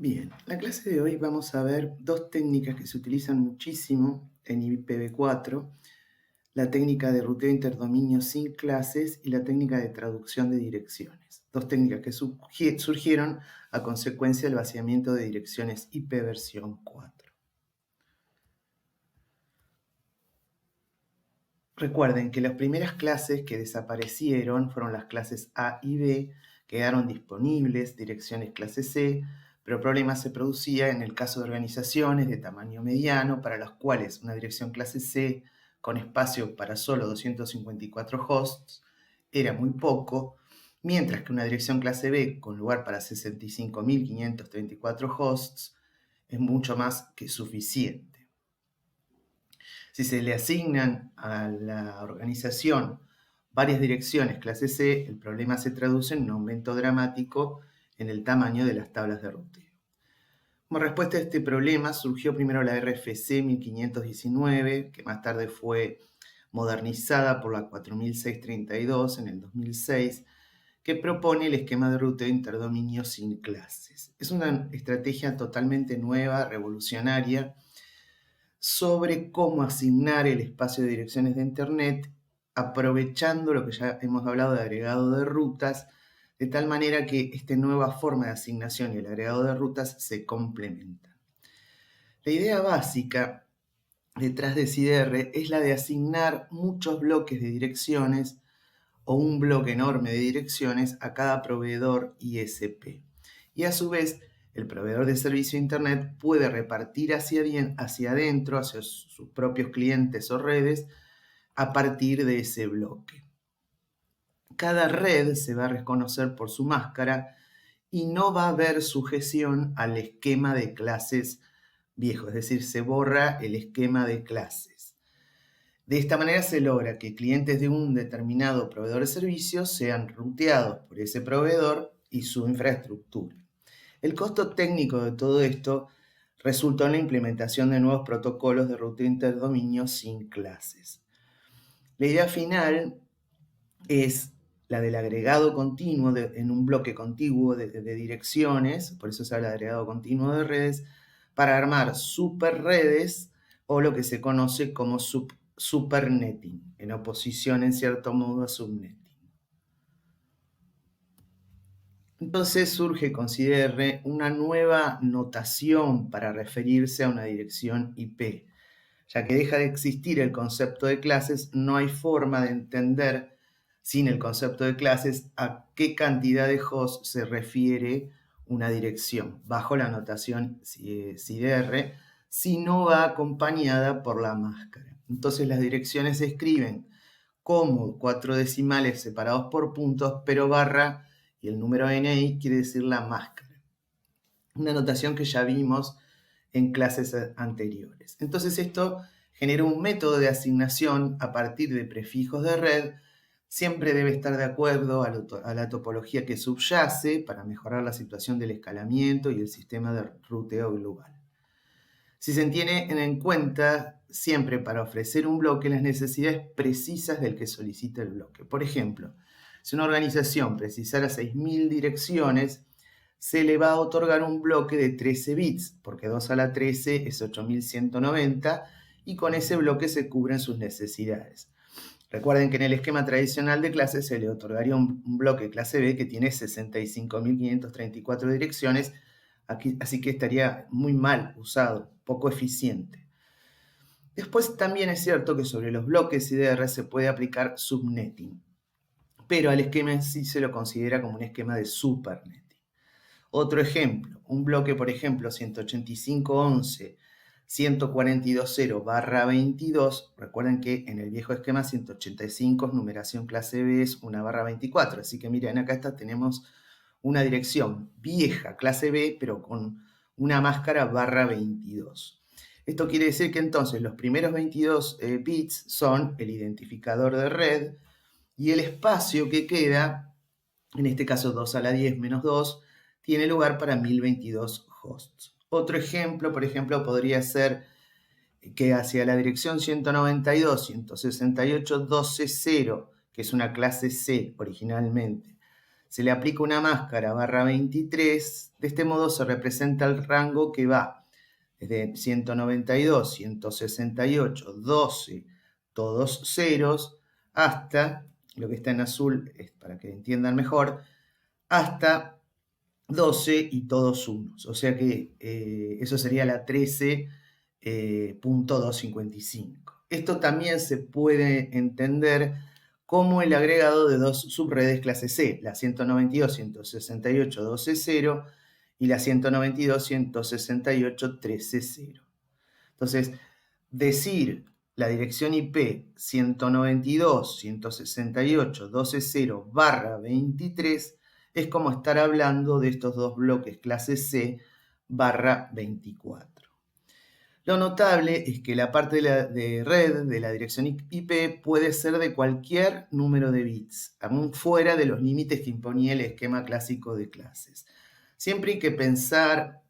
Bien, en la clase de hoy vamos a ver dos técnicas que se utilizan muchísimo en IPv4, la técnica de ruteo interdominio sin clases y la técnica de traducción de direcciones. Dos técnicas que surgieron a consecuencia del vaciamiento de direcciones IP versión 4. Recuerden que las primeras clases que desaparecieron fueron las clases A y B, quedaron disponibles direcciones clase C, pero el problema se producía en el caso de organizaciones de tamaño mediano, para las cuales una dirección clase C con espacio para solo 254 hosts era muy poco, mientras que una dirección clase B con lugar para 65.534 hosts es mucho más que suficiente. Si se le asignan a la organización varias direcciones clase C, el problema se traduce en un aumento dramático en el tamaño de las tablas de ruteo. Como respuesta a este problema surgió primero la RFC 1519, que más tarde fue modernizada por la 4632 en el 2006, que propone el esquema de ruteo interdominio sin clases. Es una estrategia totalmente nueva, revolucionaria, sobre cómo asignar el espacio de direcciones de Internet, aprovechando lo que ya hemos hablado de agregado de rutas, de tal manera que esta nueva forma de asignación y el agregado de rutas se complementan. La idea básica detrás de CIDR es la de asignar muchos bloques de direcciones o un bloque enorme de direcciones a cada proveedor ISP. Y a su vez, el proveedor de servicio de Internet puede repartir hacia adentro, hacia sus propios clientes o redes, a partir de ese bloque. Cada red se va a reconocer por su máscara y no va a haber sujeción al esquema de clases viejo, es decir, se borra el esquema de clases. De esta manera se logra que clientes de un determinado proveedor de servicios sean ruteados por ese proveedor y su infraestructura. El costo técnico de todo esto resultó en la implementación de nuevos protocolos de ruteo interdominio sin clases. La idea final es la del agregado continuo en un bloque contiguo de direcciones, por eso se habla de agregado continuo de redes, para armar superredes o lo que se conoce como supernetting, en oposición en cierto modo a subnetting. Entonces surge, considere, una nueva notación para referirse a una dirección IP. Ya que deja de existir el concepto de clases, no hay forma de entender, sin el concepto de clases, a qué cantidad de hosts se refiere una dirección, bajo la notación CIDR, si no va acompañada por la máscara. Entonces las direcciones se escriben como 4 decimales separados por puntos, pero barra y el número NI quiere decir la máscara. Una notación que ya vimos en clases anteriores. Entonces esto genera un método de asignación a partir de prefijos de red. Siempre debe estar de acuerdo a la topología que subyace para mejorar la situación del escalamiento y el sistema de ruteo global. Si se tienen en cuenta siempre para ofrecer un bloque las necesidades precisas del que solicita el bloque. Por ejemplo, si una organización precisara 6.000 direcciones, se le va a otorgar un bloque de 13 bits, porque 2 a la 13 es 8.190, y con ese bloque se cubren sus necesidades. Recuerden que en el esquema tradicional de clases se le otorgaría un bloque clase B que tiene 65.534 direcciones, así que estaría muy mal usado, poco eficiente. Después también es cierto que sobre los bloques IDR se puede aplicar subnetting, pero al esquema en sí se lo considera como un esquema de supernetting. Otro ejemplo, un bloque, por ejemplo, 185.11.142.0/22, recuerden que en el viejo esquema 185 numeración clase B es 1/24, así que miren, acá tenemos una dirección vieja, clase B, pero con una máscara /22. Esto quiere decir que entonces los primeros 22 bits son el identificador de red y el espacio que queda, en este caso 2 a la 10 menos 2, tiene lugar para 1022 hosts. Otro ejemplo, por ejemplo, podría ser que hacia la dirección 192.168.12.0, que es una clase C originalmente, se le aplica una máscara /23, de este modo se representa el rango que va desde 192, 168, 12, todos ceros, hasta, lo que está en azul es para que entiendan mejor, hasta 12 y todos unos. O sea que eso sería la 13.255. Esto también se puede entender como el agregado de dos subredes clase C, la 192.168.12.0 y la 192.168.13.0. Entonces, decir la dirección IP 192.168.12.0 /23 es como estar hablando de estos dos bloques clase C /24. Lo notable es que la parte de red de la dirección IP puede ser de cualquier número de bits, aún fuera de los límites que imponía el esquema clásico de clases. Siempre hay que pensar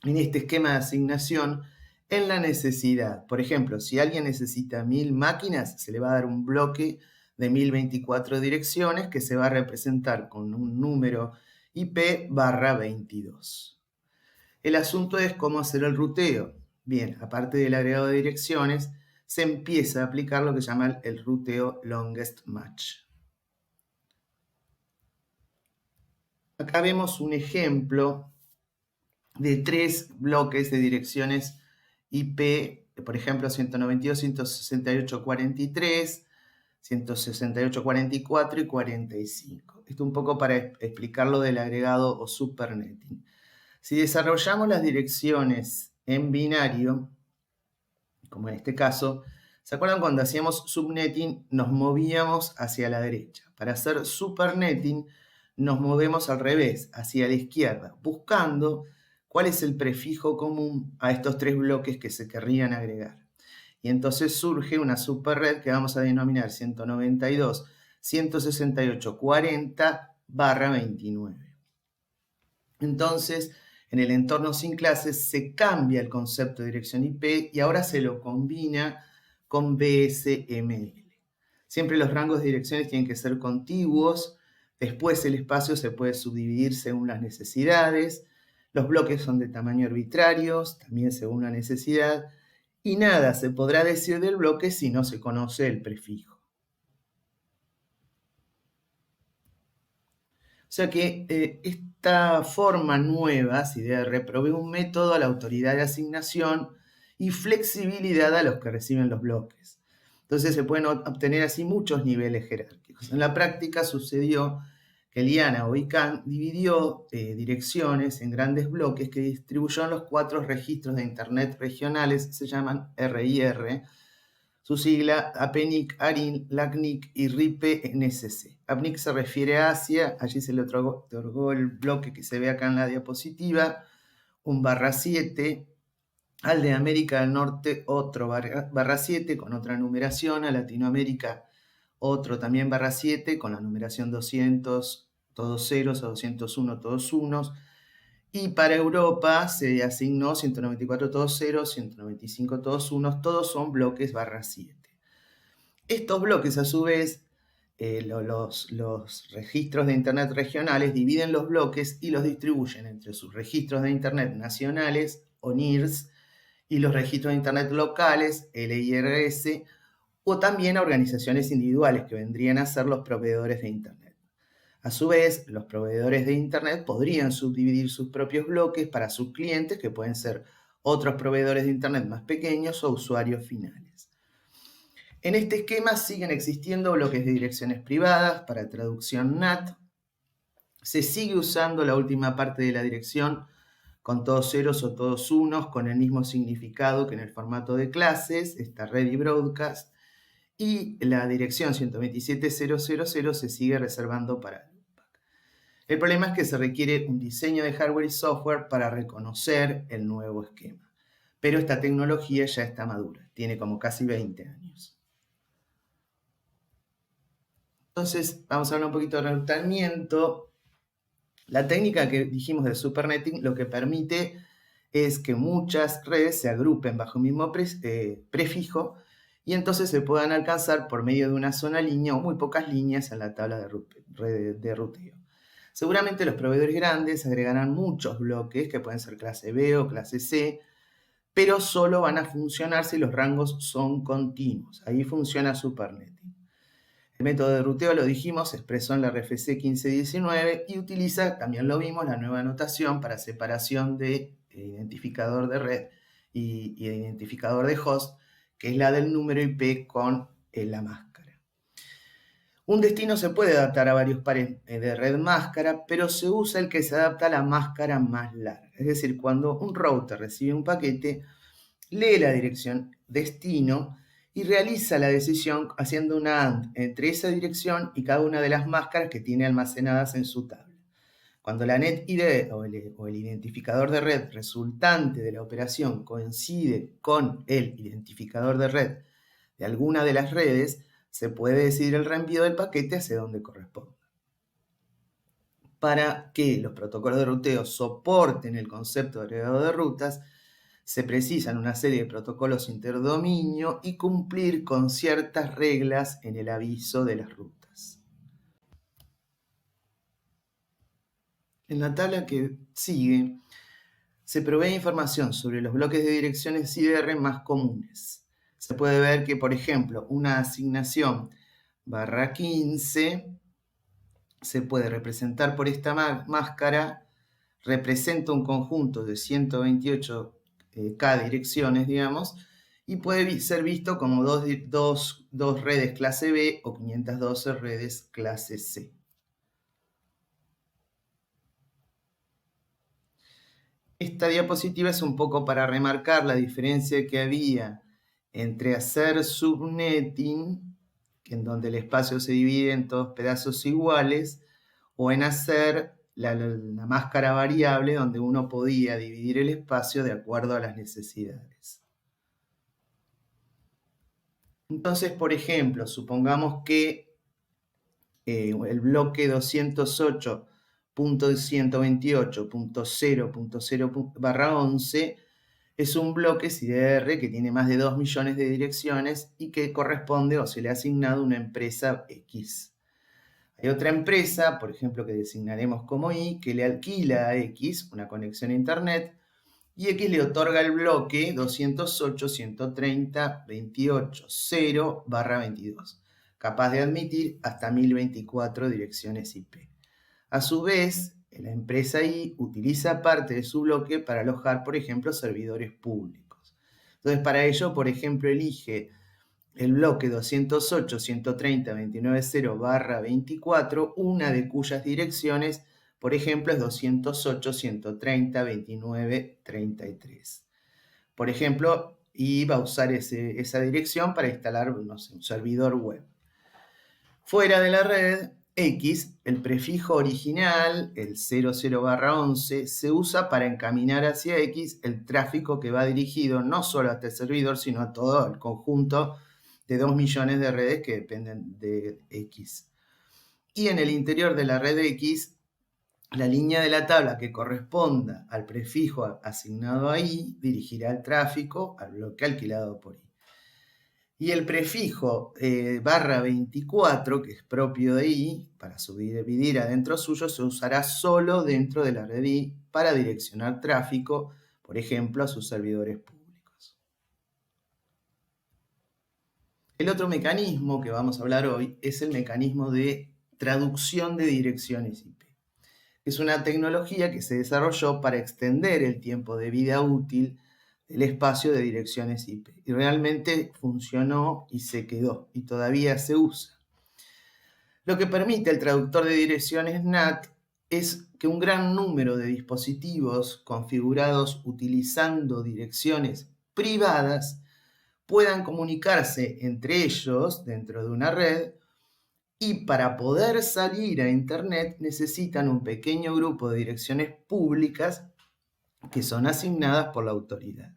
en este esquema de asignación en la necesidad. Por ejemplo, si alguien necesita 1000 máquinas, se le va a dar un bloque de 1024 direcciones que se va a representar con un número IP /22. El asunto es cómo hacer el ruteo. Bien, aparte del agregado de direcciones, se empieza a aplicar lo que llaman el ruteo longest match. Acá vemos un ejemplo de 3 bloques de direcciones IP, por ejemplo, 192.168.43, 168.44 y 45. Esto un poco para explicar lo del agregado o supernetting. Si desarrollamos las direcciones en binario, como en este caso, ¿se acuerdan cuando hacíamos subnetting nos movíamos hacia la derecha? Para hacer supernetting nos movemos al revés, hacia la izquierda, buscando cuál es el prefijo común a estos 3 bloques que se querrían agregar. Y entonces surge una superred que vamos a denominar 192.168.40/29. Entonces, en el entorno sin clases se cambia el concepto de dirección IP y ahora se lo combina con BSML. Siempre los rangos de direcciones tienen que ser contiguos, después el espacio se puede subdividir según las necesidades, los bloques son de tamaño arbitrario, también según la necesidad, y nada se podrá decir del bloque si no se conoce el prefijo. O sea que esta forma nueva, CDR, provee un método a la autoridad de asignación y flexibilidad a los que reciben los bloques. Entonces se pueden obtener así muchos niveles jerárquicos. En la práctica sucedió que Liana o ICANN dividió direcciones en grandes bloques que distribuyeron los 4 registros de Internet regionales, se llaman RIR, su sigla APNIC, ARIN, LACNIC y RIPE-NSC. APNIC se refiere a Asia, allí se le otorgó el bloque que se ve acá en la diapositiva, un /7, al de América del Norte otro /7 con otra numeración, a Latinoamérica otro también /7 con la numeración 200, todos ceros, a 201, todos unos, y para Europa se asignó 194 todos ceros, 195 todos unos, todos son bloques /7. Estos bloques, a su vez, los registros de Internet regionales dividen los bloques y los distribuyen entre sus registros de Internet nacionales, o NIRS, y los registros de Internet locales, LIRS, o también a organizaciones individuales que vendrían a ser los proveedores de Internet. A su vez, los proveedores de Internet podrían subdividir sus propios bloques para sus clientes, que pueden ser otros proveedores de Internet más pequeños o usuarios finales. En este esquema siguen existiendo bloques de direcciones privadas para traducción NAT. Se sigue usando la última parte de la dirección con todos ceros o todos unos, con el mismo significado que en el formato de clases, esta Ready Broadcast, y la dirección 127.0.0.0 se sigue reservando para Loopback. El problema es que se requiere un diseño de hardware y software para reconocer el nuevo esquema. Pero esta tecnología ya está madura, tiene como casi 20 años. Entonces, vamos a hablar un poquito de enrutamiento. La técnica que dijimos de supernetting lo que permite es que muchas redes se agrupen bajo un mismo prefijo y entonces se puedan alcanzar por medio de una sola línea o muy pocas líneas en la tabla de red de ruteo. Seguramente los proveedores grandes agregarán muchos bloques que pueden ser clase B o clase C, pero solo van a funcionar si los rangos son continuos. Ahí funciona SuperNetting. El método de ruteo, lo dijimos, se expresó en la RFC 1519 y utiliza, también lo vimos, la nueva notación para separación de identificador de red y identificador de host, que es la del número IP con la máscara. Un destino se puede adaptar a varios pares de red máscara, pero se usa el que se adapta a la máscara más larga. Es decir, cuando un router recibe un paquete, lee la dirección destino y realiza la decisión haciendo una AND entre esa dirección y cada una de las máscaras que tiene almacenadas en su tabla. Cuando la NetID o el identificador de red resultante de la operación coincide con el identificador de red de alguna de las redes, se puede decidir el reenvío del paquete hacia donde corresponda. Para que los protocolos de ruteo soporten el concepto de agregado de rutas, se precisan una serie de protocolos interdominio y cumplir con ciertas reglas en el aviso de las rutas. En la tabla que sigue, se provee información sobre los bloques de direcciones IDR más comunes. Se puede ver que, por ejemplo, una asignación /15 se puede representar por esta máscara, representa un conjunto de 128 K direcciones, digamos, y puede ser visto como dos redes clase B o 512 redes clase C. Esta diapositiva es un poco para remarcar la diferencia que había entre hacer subnetting, en donde el espacio se divide en todos pedazos iguales, o en hacer la máscara variable, donde uno podía dividir el espacio de acuerdo a las necesidades. Entonces, por ejemplo, supongamos que el bloque 208.128.0.0/11 es un bloque CDR que tiene más de 2 millones de direcciones y que corresponde o se le ha asignado a una empresa X. Hay otra empresa, por ejemplo, que designaremos como Y, que le alquila a X una conexión a Internet y X le otorga el bloque 208.130.28.0/22, capaz de admitir hasta 1024 direcciones IP. A su vez, la empresa Y utiliza parte de su bloque para alojar, por ejemplo, servidores públicos. Entonces, para ello, por ejemplo, elige el bloque 208.130.29.0/24, una de cuyas direcciones, por ejemplo, es 208.130.29.33. Por ejemplo, y va a usar esa dirección para instalar, no sé, un servidor web. Fuera de la red X, el prefijo original, el 00/11, se usa para encaminar hacia X el tráfico que va dirigido no solo a este servidor, sino a todo el conjunto de 2 millones de redes que dependen de X. Y en el interior de la red X, la línea de la tabla que corresponda al prefijo asignado a Y dirigirá el tráfico al bloque alquilado por Y. Y el prefijo /24, que es propio de Y, para subdividir adentro suyo, se usará solo dentro de la red Y para direccionar tráfico, por ejemplo, a sus servidores públicos. El otro mecanismo que vamos a hablar hoy es el mecanismo de traducción de direcciones IP. Es una tecnología que se desarrolló para extender el tiempo de vida útil del espacio de direcciones IP. Y realmente funcionó y se quedó, y todavía se usa. Lo que permite el traductor de direcciones NAT es que un gran número de dispositivos configurados utilizando direcciones privadas puedan comunicarse entre ellos dentro de una red, y para poder salir a Internet necesitan un pequeño grupo de direcciones públicas que son asignadas por la autoridad.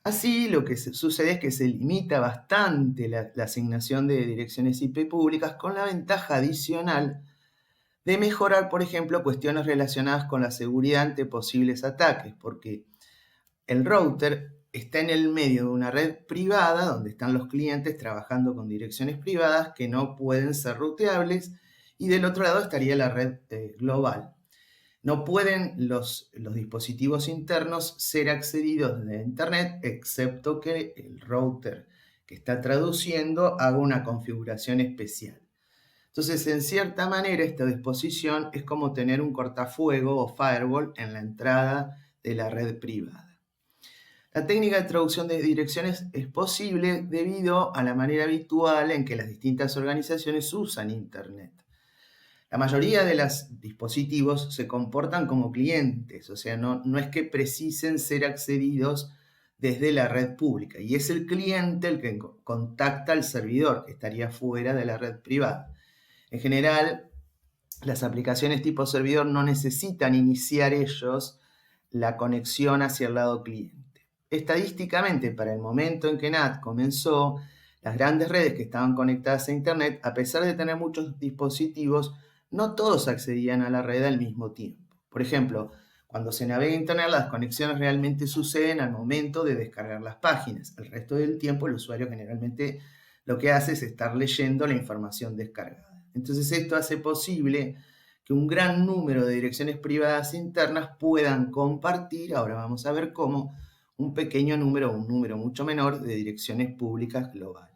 Así, lo que sucede es que se limita bastante la asignación de direcciones IP públicas, con la ventaja adicional de mejorar, por ejemplo, cuestiones relacionadas con la seguridad ante posibles ataques, porque el router está en el medio de una red privada donde están los clientes trabajando con direcciones privadas que no pueden ser ruteables y del otro lado estaría la red global. No pueden los dispositivos internos ser accedidos desde Internet, excepto que el router que está traduciendo haga una configuración especial. Entonces, en cierta manera, esta disposición es como tener un cortafuego o firewall en la entrada de la red privada. La técnica de traducción de direcciones es posible debido a la manera habitual en que las distintas organizaciones usan Internet. La mayoría de los dispositivos se comportan como clientes, o sea, no es que precisen ser accedidos desde la red pública, y es el cliente el que contacta al servidor, que estaría fuera de la red privada. En general, las aplicaciones tipo servidor no necesitan iniciar ellos la conexión hacia el lado cliente. Estadísticamente, para el momento en que NAT comenzó, las grandes redes que estaban conectadas a Internet, a pesar de tener muchos dispositivos, no todos accedían a la red al mismo tiempo. Por ejemplo, cuando se navega Internet, las conexiones realmente suceden al momento de descargar las páginas. El resto del tiempo, el usuario generalmente lo que hace es estar leyendo la información descargada. Entonces, esto hace posible que un gran número de direcciones privadas internas puedan compartir, ahora vamos a ver cómo, un pequeño número, un número mucho menor de direcciones públicas globales.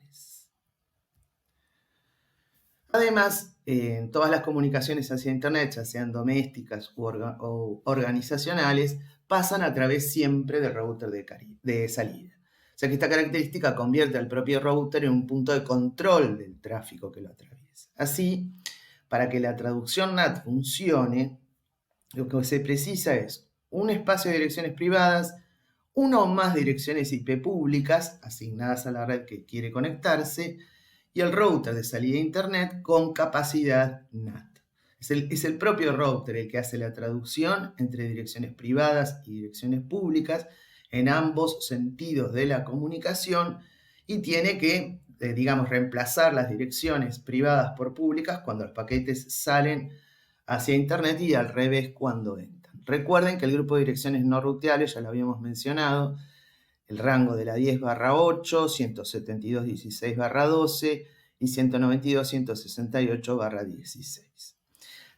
Además, en todas las comunicaciones hacia Internet, ya sean domésticas o organizacionales, pasan a través siempre del router de salida. O sea que esta característica convierte al propio router en un punto de control del tráfico que lo atraviesa. Así, para que la traducción NAT funcione, lo que se precisa es un espacio de direcciones privadas, una o más direcciones IP públicas asignadas a la red que quiere conectarse y el router de salida a Internet con capacidad NAT. Es el propio router el que hace la traducción entre direcciones privadas y direcciones públicas en ambos sentidos de la comunicación y tiene que, digamos, reemplazar las direcciones privadas por públicas cuando los paquetes salen hacia Internet y al revés cuando entran. Recuerden que el grupo de direcciones no ruteables, ya lo habíamos mencionado, el rango de la 10/8, 172.16/12 y 192.168/16.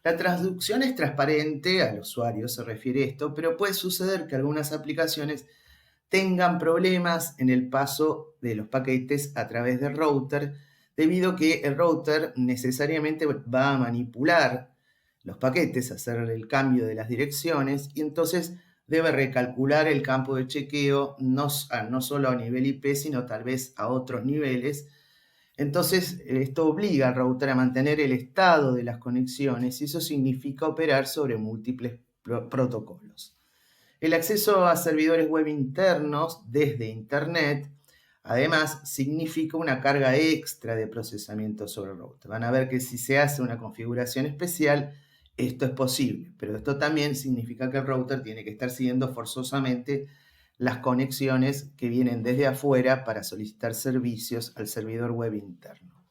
La traducción es transparente, al usuario se refiere esto, pero puede suceder que algunas aplicaciones tengan problemas en el paso de los paquetes a través del router, debido a que el router necesariamente va a manipular los paquetes, hacer el cambio de las direcciones, y entonces debe recalcular el campo de chequeo no solo a nivel IP, sino tal vez a otros niveles. Entonces, esto obliga al router a mantener el estado de las conexiones y eso significa operar sobre múltiples protocolos. El acceso a servidores web internos desde Internet, además, significa una carga extra de procesamiento sobre el router. Van a ver que si se hace una configuración especial, esto es posible, pero esto también significa que el router tiene que estar siguiendo forzosamente las conexiones que vienen desde afuera para solicitar servicios al servidor web interno.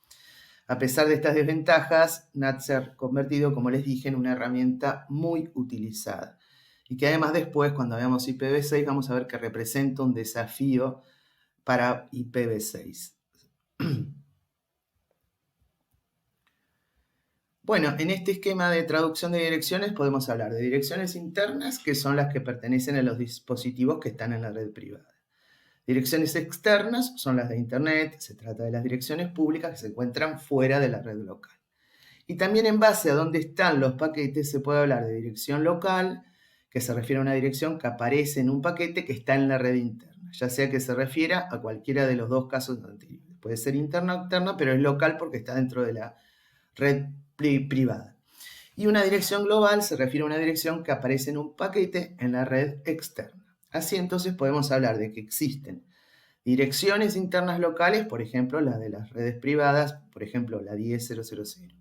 A pesar de estas desventajas, NAT se ha convertido, como les dije, en una herramienta muy utilizada y que además después, cuando veamos IPv6, vamos a ver que representa un desafío para IPv6. Bueno, en este esquema de traducción de direcciones podemos hablar de direcciones internas, que son las que pertenecen a los dispositivos que están en la red privada. Direcciones externas son las de Internet, se trata de las direcciones públicas que se encuentran fuera de la red local. Y también en base a dónde están los paquetes se puede hablar de dirección local, que se refiere a una dirección que aparece en un paquete que está en la red interna, ya sea que se refiera a cualquiera de los dos casos anteriores. Puede ser interna o externa, pero es local porque está dentro de la red privada. Y una dirección global se refiere a una dirección que aparece en un paquete en la red externa. Así entonces podemos hablar de que existen direcciones internas locales, por ejemplo, las de las redes privadas, por ejemplo, la 10.0.0.0.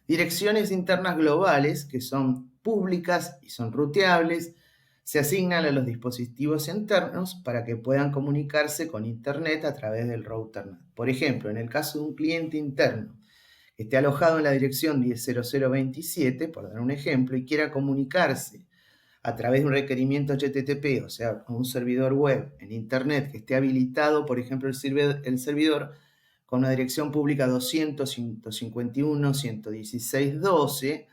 Direcciones internas globales, que son públicas y son ruteables, se asignan a los dispositivos internos para que puedan comunicarse con Internet a través del router NAT. Por ejemplo, en el caso de un cliente interno que esté alojado en la dirección 10.0.0.27, por dar un ejemplo, y quiera comunicarse a través de un requerimiento HTTP, o sea, un servidor web en Internet que esté habilitado, por ejemplo, el servidor con una dirección pública 200, 151, 116, 12.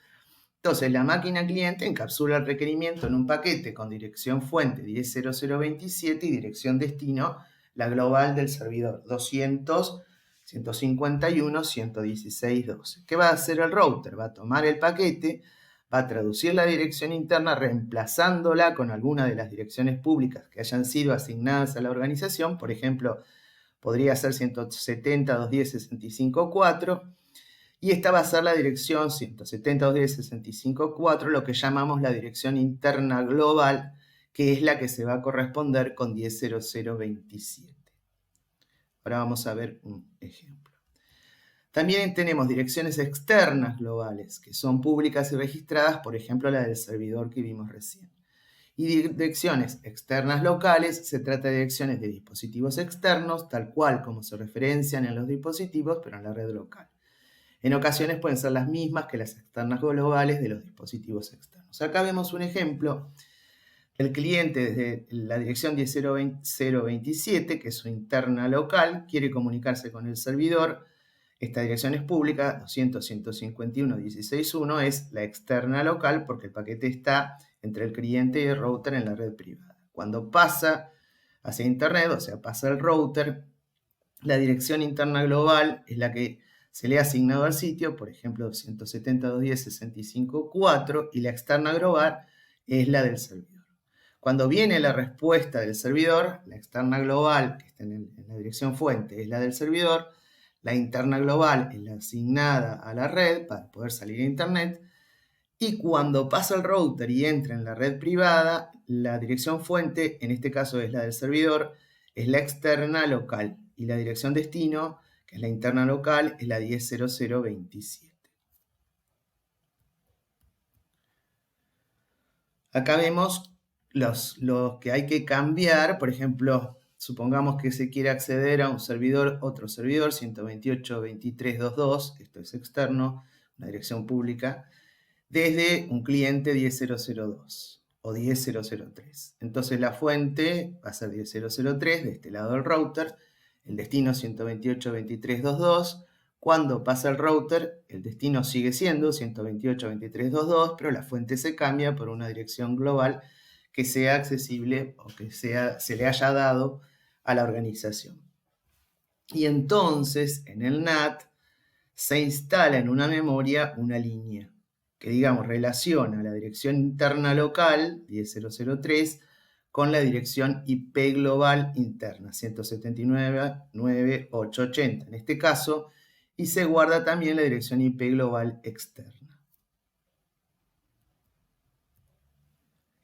Entonces, la máquina cliente encapsula el requerimiento en un paquete con dirección fuente 10.0027 y dirección destino, la global del servidor 200, 151, 116, 12. ¿Qué va a hacer el router? Va a tomar el paquete, va a traducir la dirección interna reemplazándola con alguna de las direcciones públicas que hayan sido asignadas a la organización. Por ejemplo, podría ser 170.210.65.4. Y esta va a ser la dirección 170.210.65.4, lo que llamamos la dirección interna global, que es la que se va a corresponder con 10.0027. Ahora vamos a ver un ejemplo. También tenemos direcciones externas globales, que son públicas y registradas, por ejemplo, la del servidor que vimos recién. Y direcciones externas locales, se trata de direcciones de dispositivos externos, tal cual como se referencian en los dispositivos, pero en la red local. En ocasiones pueden ser las mismas que las externas globales de los dispositivos externos. Acá vemos un ejemplo. El cliente desde la dirección 10.027, que es su interna local, quiere comunicarse con el servidor. Esta dirección es pública, 200.151.16.1 es la externa local porque el paquete está entre el cliente y el router en la red privada. Cuando pasa hacia internet, o sea, pasa el router, la dirección interna global es la que se le ha asignado al sitio, por ejemplo, 170.210.65.4, y la externa global es la del servidor. Cuando viene la respuesta del servidor, la externa global, que está en la dirección fuente, es la del servidor, la interna global es la asignada a la red para poder salir a internet, y cuando pasa el router y entra en la red privada, la dirección fuente, en este caso es la del servidor, es la externa local, y la dirección destino, que es la interna local, es la 10.0027. Acá vemos los que hay que cambiar. Por ejemplo, supongamos que se quiere acceder a un servidor, otro servidor, 128.23.2.2, esto es externo, una dirección pública, desde un cliente 10.002 o 10.003. Entonces la fuente va a ser 10.003 de este lado del router, el destino 128.23.2.2. Cuando pasa el router, el destino sigue siendo 128.23.2.2, pero la fuente se cambia por una dirección global que sea accesible o que se le haya dado a la organización. Y entonces en el NAT se instala en una memoria una línea que, digamos, relaciona la dirección interna local, 10.003, con la dirección IP global interna, 179.9.880 en este caso, y se guarda también la dirección IP global externa.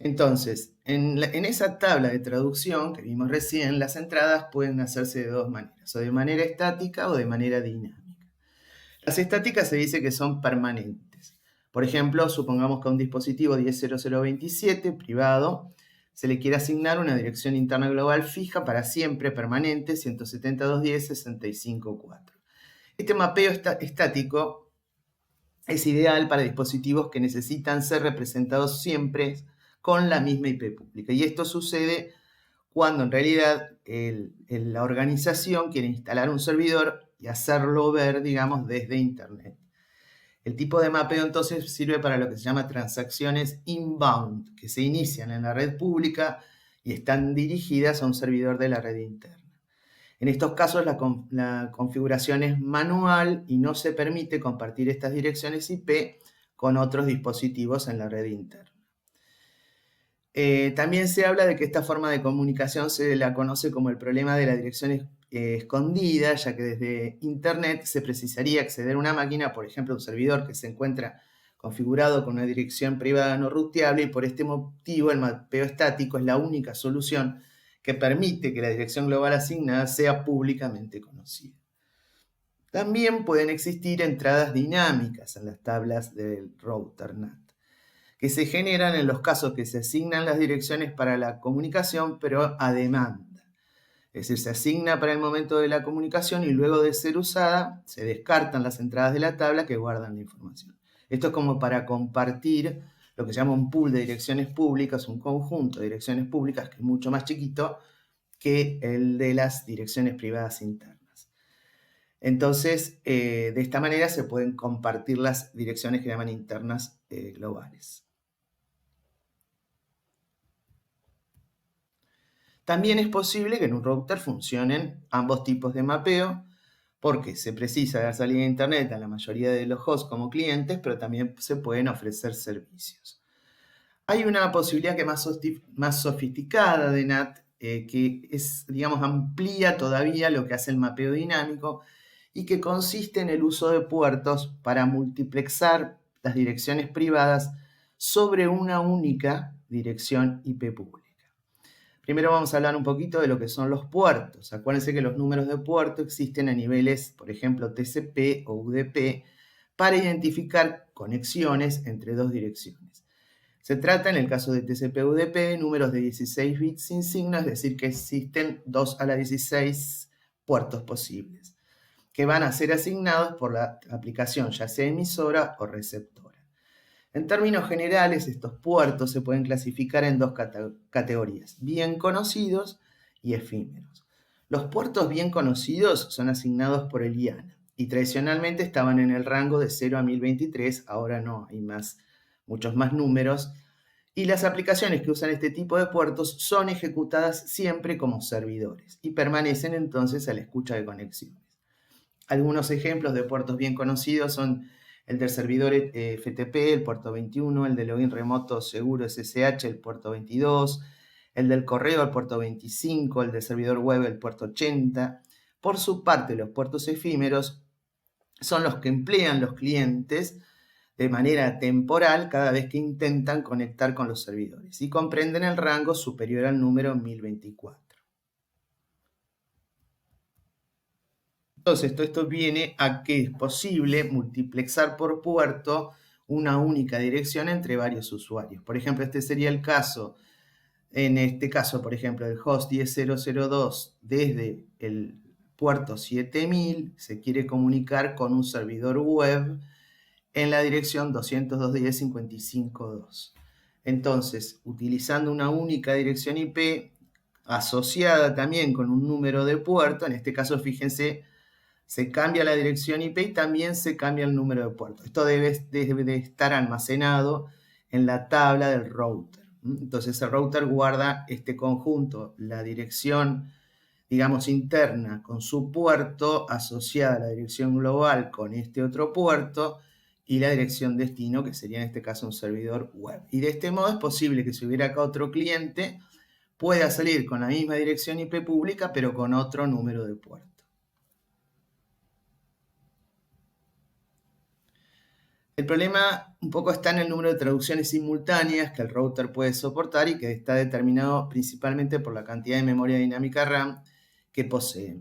Entonces, en esa tabla de traducción que vimos recién, las entradas pueden hacerse de dos maneras, o de manera estática o de manera dinámica. Las estáticas se dice que son permanentes. Por ejemplo, supongamos que a un dispositivo 10.0027 privado se le quiere asignar una dirección interna global fija para siempre, permanente, 172.10.65.4. Este mapeo estático es ideal para dispositivos que necesitan ser representados siempre con la misma IP pública. Y esto sucede cuando en realidad la organización quiere instalar un servidor y hacerlo ver, digamos, desde Internet. El tipo de mapeo entonces sirve para lo que se llama transacciones inbound, que se inician en la red pública y están dirigidas a un servidor de la red interna. En estos casos la configuración es manual y no se permite compartir estas direcciones IP con otros dispositivos en la red interna. También se habla de que esta forma de comunicación se la conoce como el problema de la dirección escondida, ya que desde Internet se precisaría acceder a una máquina, por ejemplo, un servidor que se encuentra configurado con una dirección privada no ruteable, y por este motivo el mapeo estático es la única solución que permite que la dirección global asignada sea públicamente conocida. También pueden existir entradas dinámicas en las tablas del router NAT, que se generan en los casos que se asignan las direcciones para la comunicación, pero a demanda. Es decir, se asigna para el momento de la comunicación y luego de ser usada, se descartan las entradas de la tabla que guardan la información. Esto es como para compartir lo que se llama un pool de direcciones públicas, un conjunto de direcciones públicas que es mucho más chiquito que el de las direcciones privadas internas. Entonces, de esta manera se pueden compartir las direcciones que llaman internas globales. También es posible que en un router funcionen ambos tipos de mapeo, porque se precisa dar salida a Internet a la mayoría de los hosts como clientes, pero también se pueden ofrecer servicios. Hay una posibilidad que más sofisticada de NAT, que es, digamos, amplía todavía lo que hace el mapeo dinámico y que consiste en el uso de puertos para multiplexar las direcciones privadas sobre una única dirección IP pública. Primero vamos a hablar un poquito de lo que son los puertos. Acuérdense que los números de puerto existen a niveles, por ejemplo, TCP o UDP, para identificar conexiones entre dos direcciones. Se trata, en el caso de TCP-UDP, de números de 16 bits sin signo, es decir, que existen 2 a la 16 puertos posibles, que van a ser asignados por la aplicación, ya sea emisora o receptora. En términos generales, estos puertos se pueden clasificar en dos categorías, bien conocidos y efímeros. Los puertos bien conocidos son asignados por el IANA y tradicionalmente estaban en el rango de 0 a 1023, ahora no, hay muchos más números, y las aplicaciones que usan este tipo de puertos son ejecutadas siempre como servidores y permanecen entonces a la escucha de conexiones. Algunos ejemplos de puertos bien conocidos son el del servidor FTP, el puerto 21, el de login remoto seguro SSH, el puerto 22, el del correo, el puerto 25, el del servidor web, el puerto 80. Por su parte, los puertos efímeros son los que emplean los clientes de manera temporal cada vez que intentan conectar con los servidores y comprenden el rango superior al número 1024. Entonces, todo esto viene a que es posible multiplexar por puerto una única dirección entre varios usuarios. Por ejemplo, este sería el caso, en este caso, por ejemplo, el host 10.0.0.2 desde el puerto 7000 se quiere comunicar con un servidor web en la dirección 202.10.55.2. Entonces, utilizando una única dirección IP asociada también con un número de puerto, en este caso, fíjense, se cambia la dirección IP y también se cambia el número de puertos. Esto debe de estar almacenado en la tabla del router. Entonces el router guarda este conjunto, la dirección, digamos, interna con su puerto asociada a la dirección global con este otro puerto y la dirección destino, que sería en este caso un servidor web. Y de este modo es posible que si hubiera acá otro cliente, pueda salir con la misma dirección IP pública, pero con otro número de puerto. El problema un poco está en el número de traducciones simultáneas que el router puede soportar y que está determinado principalmente por la cantidad de memoria dinámica RAM que posee.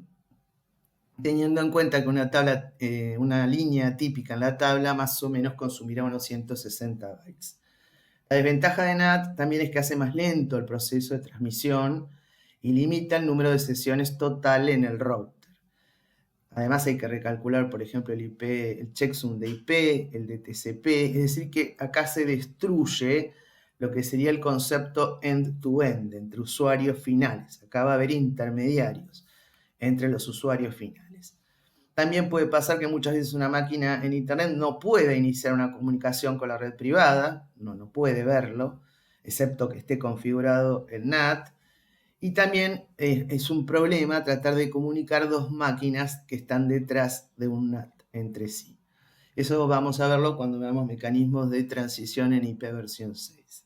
Teniendo en cuenta que una línea típica en la tabla más o menos consumirá unos 160 bytes. La desventaja de NAT también es que hace más lento el proceso de transmisión y limita el número de sesiones total en el router. Además hay que recalcular, por ejemplo, el checksum de IP, el de TCP, es decir que acá se destruye lo que sería el concepto end-to-end, entre usuarios finales. Acá va a haber intermediarios entre los usuarios finales. También puede pasar que muchas veces una máquina en Internet no pueda iniciar una comunicación con la red privada, no puede verlo, excepto que esté configurado el NAT. Y también es un problema tratar de comunicar dos máquinas que están detrás de un NAT entre sí. Eso vamos a verlo cuando veamos mecanismos de transición en IP versión 6.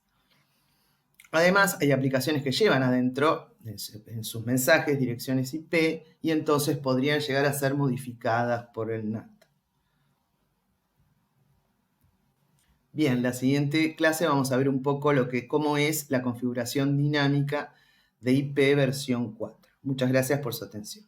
Además, hay aplicaciones que llevan adentro en sus mensajes direcciones IP y entonces podrían llegar a ser modificadas por el NAT. Bien, la siguiente clase vamos a ver un poco cómo es la configuración dinámica de IP versión 4. Muchas gracias por su atención.